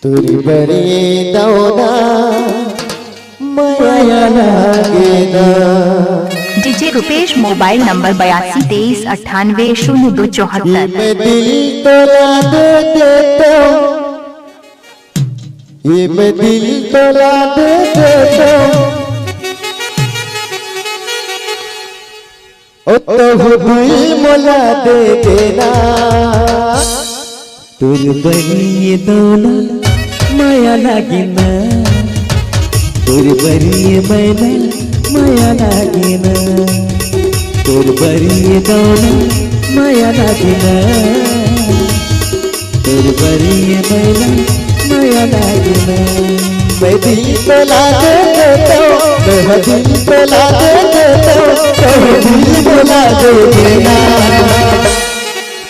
तुरी बरी दौना माया लागेना। DJ Rupesh mobile number 8223980274। मैं दिल तोला दे देता हूँ, ये मैं दिल तोला दे देता हूँ। ओ तो दिल मोला दे देना। तुरी बरी दौना माया लागेना, तुरी बरी मैना माया लागेना, तुरी बरी दौना माया लागेना, तुरी बरी मैना माया लागेना। मैं दिल तोला दे देता हूँ, मैं दिल तोला दे देता हूँ, तो दिल मोला दे देना।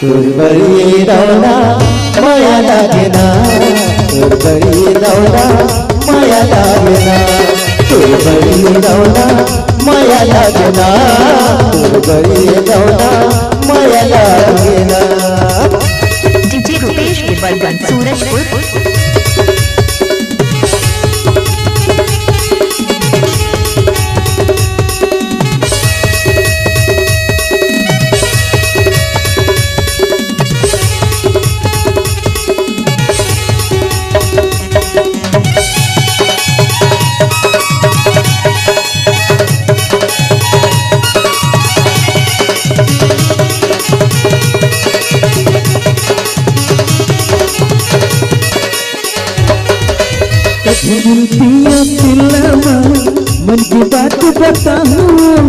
तुरी बरी दौना माया लागेना, तुरी बरी दौना माया लागेना, तुरी बरी दौना माया लागेना, तुरी बरी दौना माया लागेना। डीजे रुपेश के बलगन सूरजपुर। मन की बात बताऊं,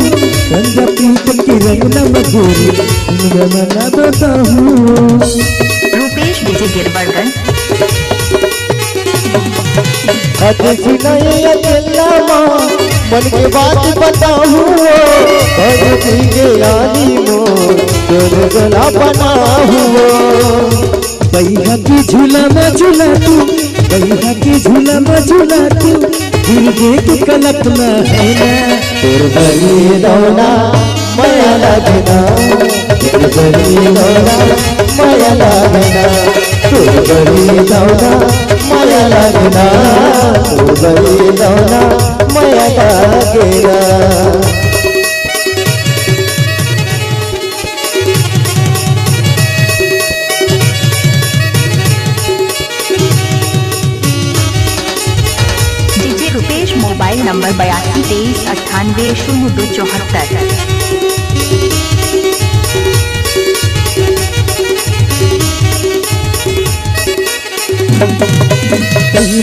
रंगा पीत की रंग न मधुरी मना बताऊं। रुपेश डीजे गिरबड़गन। नहीं अकेला माँ मन की बात बताऊं, गला बना हुआ। बैहा की झूला में झूला तू, बैहा की झूला में झूला तू, दिल देख कलक में है ना। तुर बरी दौना माया लागेना, तुर बरी दौना माया लागेना, तुर बरी दौना माया लागेना, तुर बरी दौना माया लागेना। Rupesh mobile number 8223980274।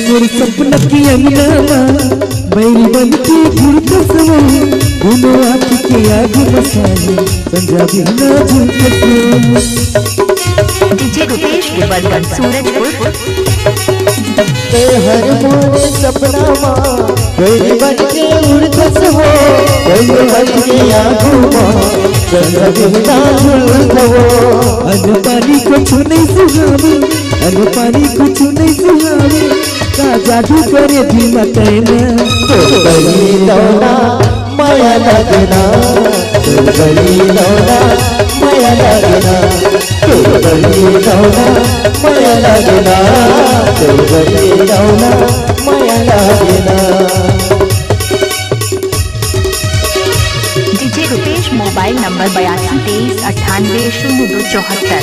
मेरे सपना की अंगना मेरी बन की घुड़कसवा, दोनों आँख के आगे बसाए पंजाबी ना झुमकसवा। डीजे रुपेश के बलगन सूरजपुर। हर मोरे सपना माँ कोई बन के उड़कस हो, कोई बन के आँखों माँ चंद्रबिंदा झुलस हो। अन पानी कुछ नहीं सुहावे, अन पानी कुछ नहीं सुहावे, का जादू करे दिल मतैना। तुर बरी दौना माया लगना, तुर बरी दौना माया लगना, तुर बरी दौना माया लगना, तुर बरी दौना माया लगना। DJ Rupesh mobile number 8223980274।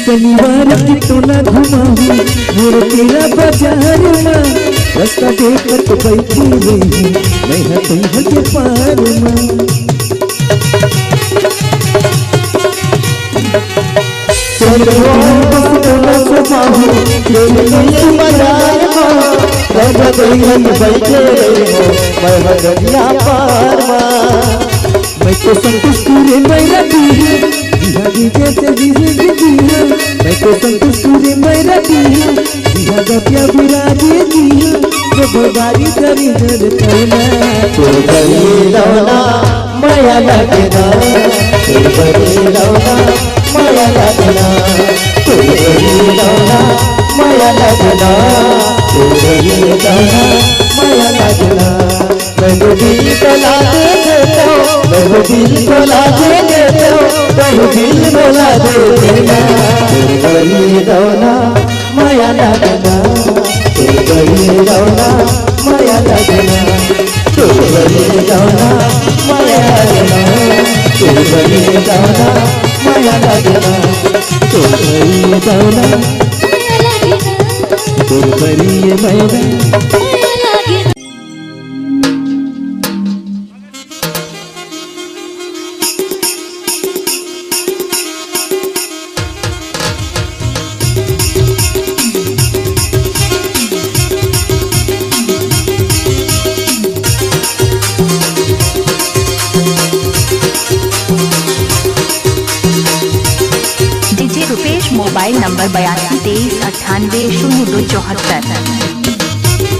शनिवार की टोला घुमाऊं मोर तेरा बाजार में, रास्ता देख कर तो बैठी रही मैं हटई के पार में। मैं तो संतुष्ट रे मेरा दिया, जैसे जिंदगी मैं तो संतुष्ट रे मेरा दिया, क्या बुरा दे दिया जो भगारी करी दर कहना। तुर बरी दौना माया लगना, तुर बरी दौना माया लगना, तुर लागना छोड़ गई जाना माया लागना मैं वो दिल बोला दे देता हूँ मैं वो दिल बोला दे देता हूँ मैं वो दिल बोला दे देना छोड़ गई जाना माया लागना छोड़ गई जाना माया लागना छोड़ गई जाना माया लागना छोड़ गई जाना माया लागना छोड़ गई जाना छोड़ गई मैंने डीजे रुपेश मोबाइल नंबर 8223980274।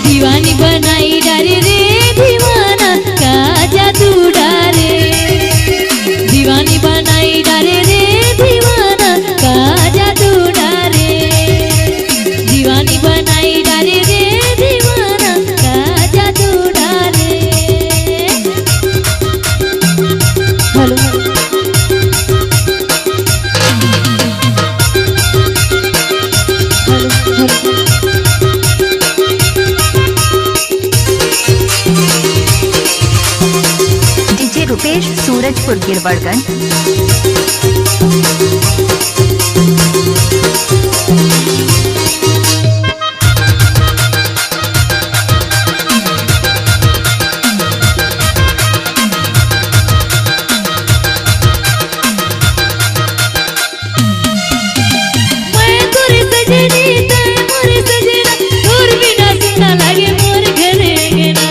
दीवानी बनाई डारे रे दीवाना का जादू डारे दीवानी बनाई डारे रे दीवाना का जादू डारे दीवानी बनाई डारे रे दीवाना का जादू डारे। Hello DJ Rupesh Surajpur Girwarganj. मैं तोरे सजनी ते मोरे सजना तोर बिना सुना लागे मोर घरे गेना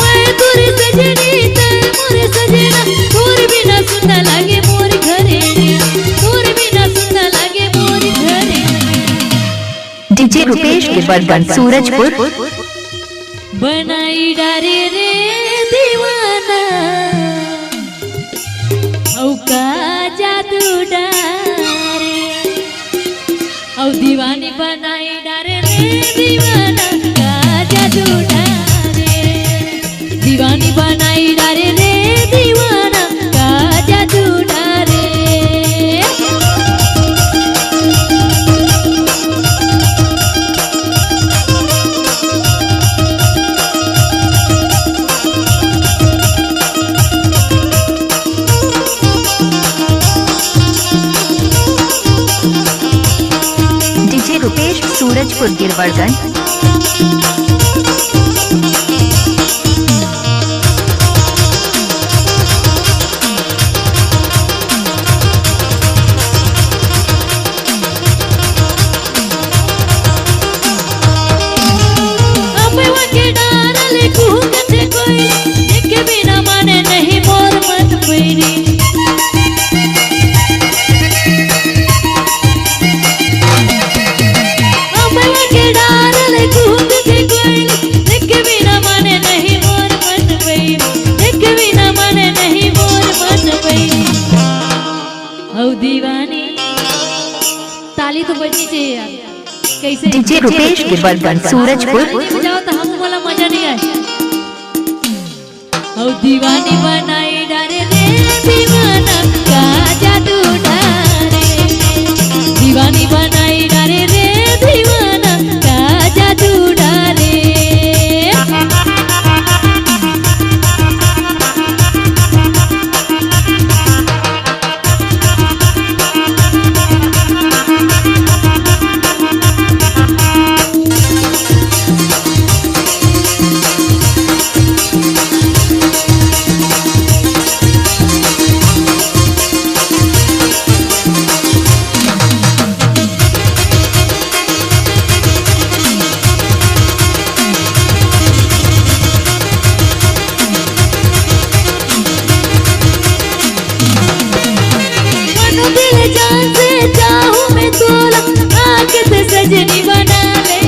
मैं तोरे सजनी ते मोरे सजना तोर बिना सुना लागे मोर घरे तोर बिना सुना लागे मोर घरे। डीजे रुपेश गिरवड़गंज सूरजपुर। बनाई डारे रे दीवाना औ का जादू डारे औ दीवानी बनाई डारे रे दीवाना का जादू डारे दीवानी बनाई डारे रे दीवाना का जादू डारे। डीजे रुपेश सूरजपुर गिरवड़गंज। अमवा के डारल घूंघट कोई एक बिना माने नहीं मोर मत पैरी अमवा के डारल घूंघट कोई एक बिना माने नहीं मोर मत पैरी एक बिना माने नहीं मोर मत पैरी औ दीवानी ताली तो बजनी चाहिए यार कैसे डीजे रुपेश गिरवड़गंज सूरजपुर। जाओ तो हम वाला मजा नहीं आए। औ दीवानी बनाई डारे रे दीवाना का जादू डारे दीवानी बनाई डारे रे दीवाना का जादू डारे। चाहूं मैं तोला आके ते सजनी बना ले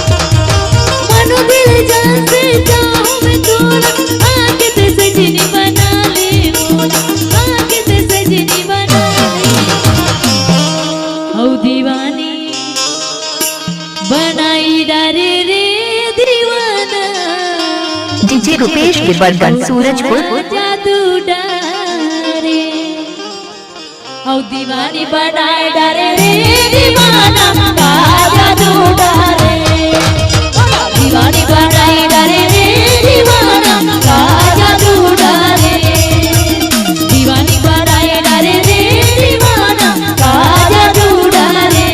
मनो दिल जान से चाहूं मैं तोला आके ते सजनी बना ले मोला आके ते सजनी बना ले औ दीवानी बनाई डारे रे दीवाना डीजे रुपेश गिरवर्धन सूरजपुर। जादू डारे औ दीवानी बनाए डारे रे दीवाना का जादू डारे दीवानी बनाई डारे रे दीवाना का जादू डारे दीवानी बनाई डारे रे दीवाना का जादू डारे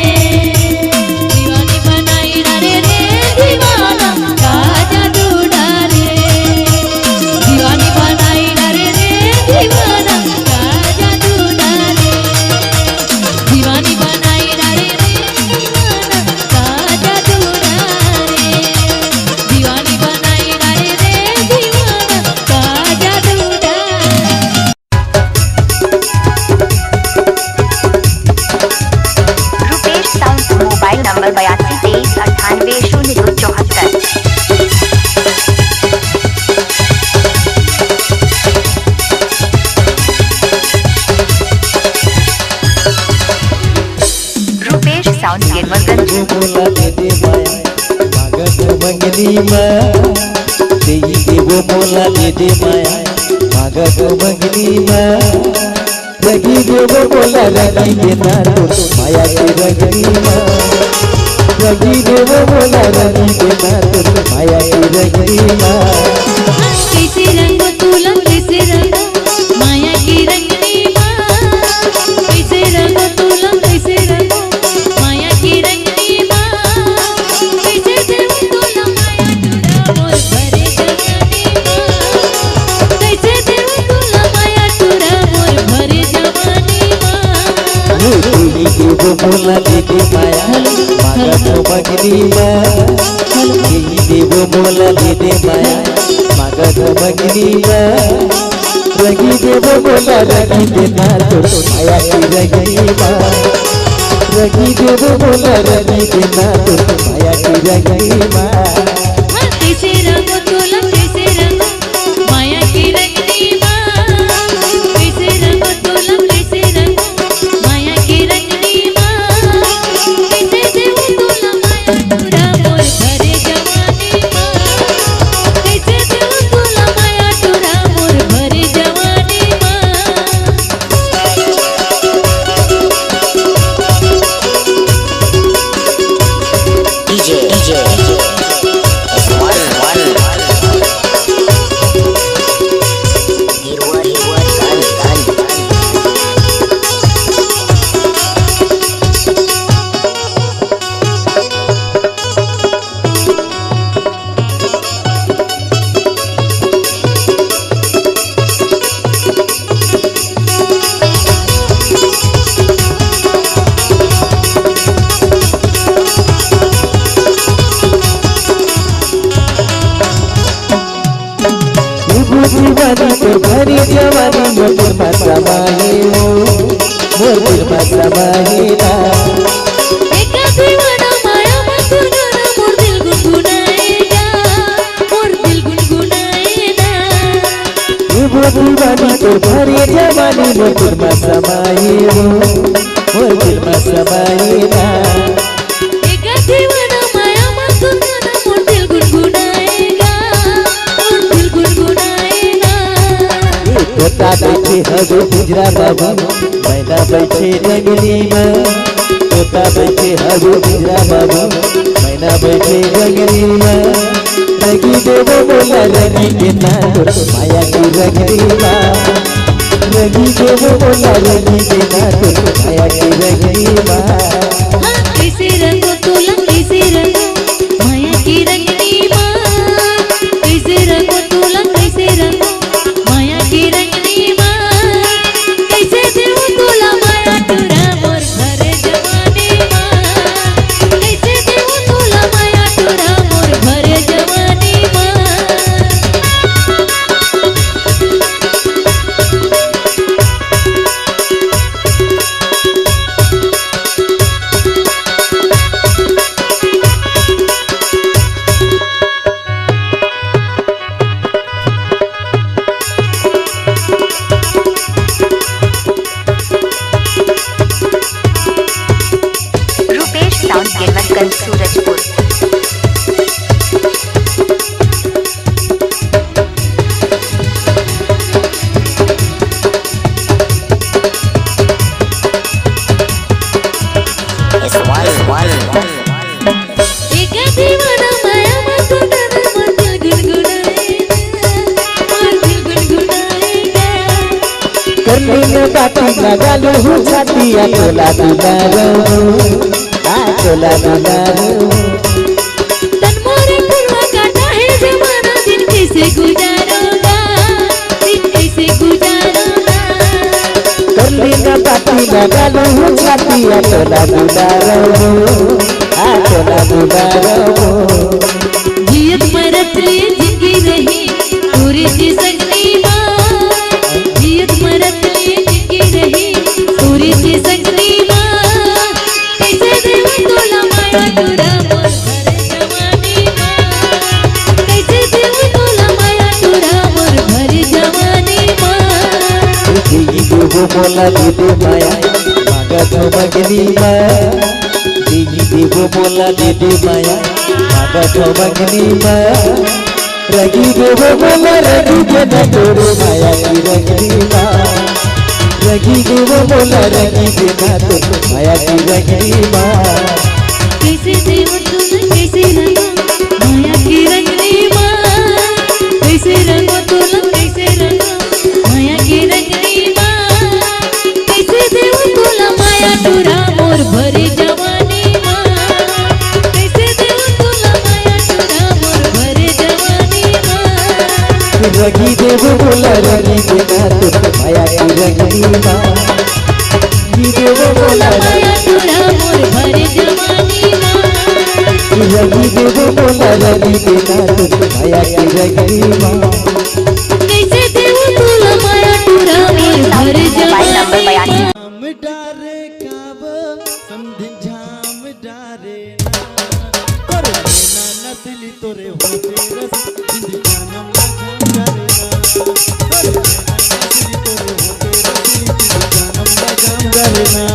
दीवानी बनाई डारे रे दीवाना का जादू डारे दीवानी बनाई डारे रे दीवाना का जादू डारे दीवानी बनाई डारे रे दीवाना का जादू डारे दीवानी बनाई डारे रे दीवाना का जादू डारे Rupesh sound mobile number 8223980274। Rupesh sound Girwardhan. बोला दे दे माया मागत मंगनी माँ देई देवो बोला दे दे माया मागत मंगनी माँ रगी देवो बोला रगी देना तो माया की रगनी माँ रगी देवो बोला रगी देना तो माया की रगनी माँ कैसे रंग तुलम कैसे रंग माया की रंगनी माँ कैसे रंग तुलम कैसे रंग माया की रंगनी माँ कैसे देव तुलम माया तुरा मोर भरे जवानी माँ कैसे देव तुलम माया तुरा मोर भरे जवानी माँ देई देवो बोला दे दे माया मागत मंगनी माँ देई देवो बोला दे दे माया मागत मंगनी माँ रगी देवो बोला रगी देना तो माया की रगनी माँ रगी देवो बोला रगी देना तो माया की रगनी माँ कैसे रंग तुलम कैसे रंग माया की रंगनी माँ कैसे रंग तुलम कैसे रंग माया की रंगनी माँ कैसे देव तुलम माया तुरा मोर भरे जवानी माँ कैसे देव तुलम माया तुरा मोर भरे जवानी माँ दीवानी तो भरी जवानी मोर माता माही हो मोर माता माही ना एक दीवाना माया मत गाना मोर दिल गुनगुनाएगा मोर दिल गुनगुनाएगा दीवानी तो भरी जवानी मोर माता माही हो मोर माता माही ना एक दीवाना माया मत गाना मोर दिल गुनगुनाएगा मोर दिल गुनगुनाएगा तोता बैठे हजो गुजरा बाबू मैना बैठे रंगनी माँ तोता बैठे हजो गुजरा बाबू मैना बैठे रंगनी माँ रगी देवो बोला रगी देना तो माया की रंगनी माँ रगी देवो बोला रगी देना तो माया की रंगनी माँ कैसे रंग तुलम कैसे रंग माया की रंगनी माँ कैसे रंग तुलम कैसे रंग माया की रंगनी माँ कैसे देव तुलम माया तुरा मोर भरे जवानी माँ कैसे देव तुलम माया तुरा मोर भरे जवानी माँ लगालो हूँ छातिया तोला दुलारो तोला दुलारो तन मोरे फुलवा काटा है जमाना दिन कैसे गुजारोगा दिन कैसे गुजारोगा कर लेना पाती लगालो हूँ छातिया तोला दुलारो तोला दुलारो जियत मरत ले जिंदगी रही पूरी सी सगनी माँ जियत मरत ले जिंदगी रही पूरी सी सगनी माँ कैसे देव तोला माया टूरा मोर भरे जवानी माँ कैसे देव तोला माया टूरा मोर भरे जवानी माँ देवो बोला दे माया मागा तो मगनी माँ देवो बोला दे माया मागा तो मगनी माँ रगी देवो बोला रगी देना तोरे माया की रगनी माँ रगी देवो बोला रगी देना तो माया की रगनी माँ कैसे देव तुम कैसे रंगो माया की रंगनी माँ कैसे रंगो तुम कैसे रंगो माया की रंगनी माँ कैसे देव तोला माया टूरा मोर भरी जवानी माँ कैसे देव तोला माया टूरा मोर भरी जवानी माँ रगी देवो बोला रगी देना तो माया की रगनी माँ रगी देवो बोला माया टूरा मोर भरी जवानी माँ रगी देवो बोला रगी देना तो माया की रगनी माँ कैसे देव तोला माया टूरा मोर भरी मोबाइल नंबर जवानी 82 झाम डारे काब समझ झाम डारे ना तोरे ना नसली तोरे होते रस जिंदगी जानम ला झाम डारे ना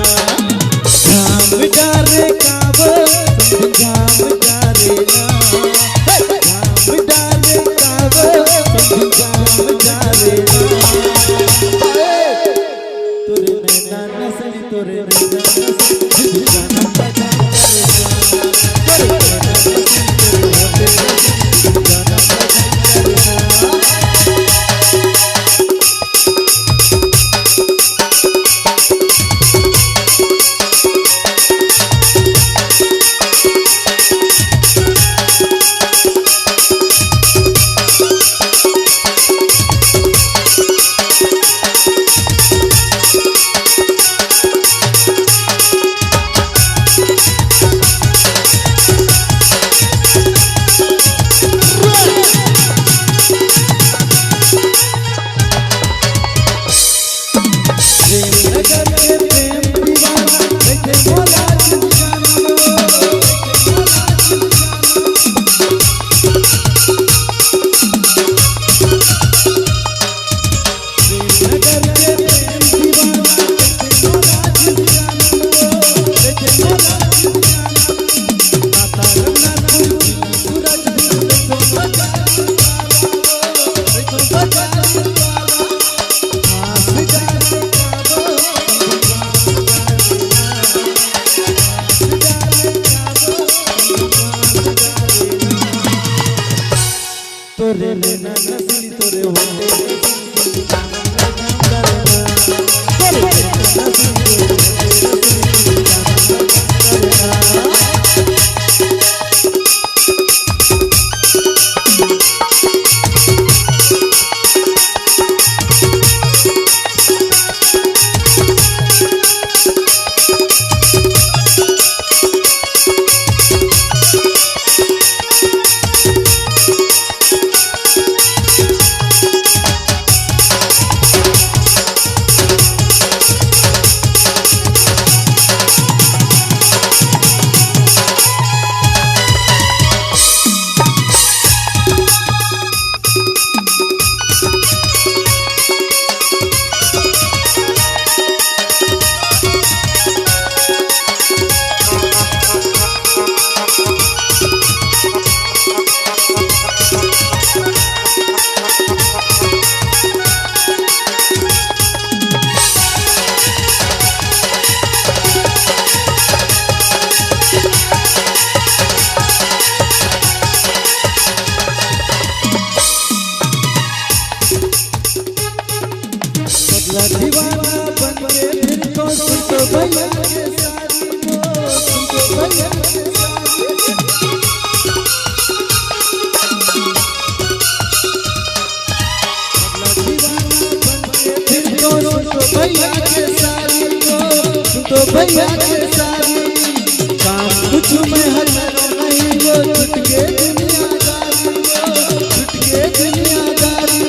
तोरे ना नसली तोरे होते रस जिंदगी जानम ला तोरे ना नसली तोरे होते भैया के सारी काम कुछ में हजरो नहीं वो छुट के दुनियादारी वो छुट के दुनियादारी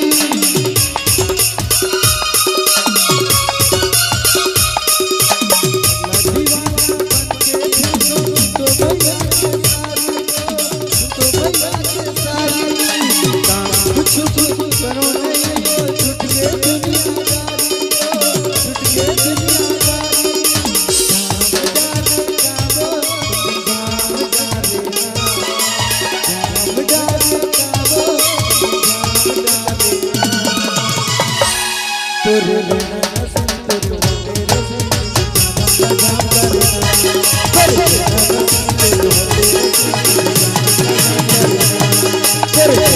करे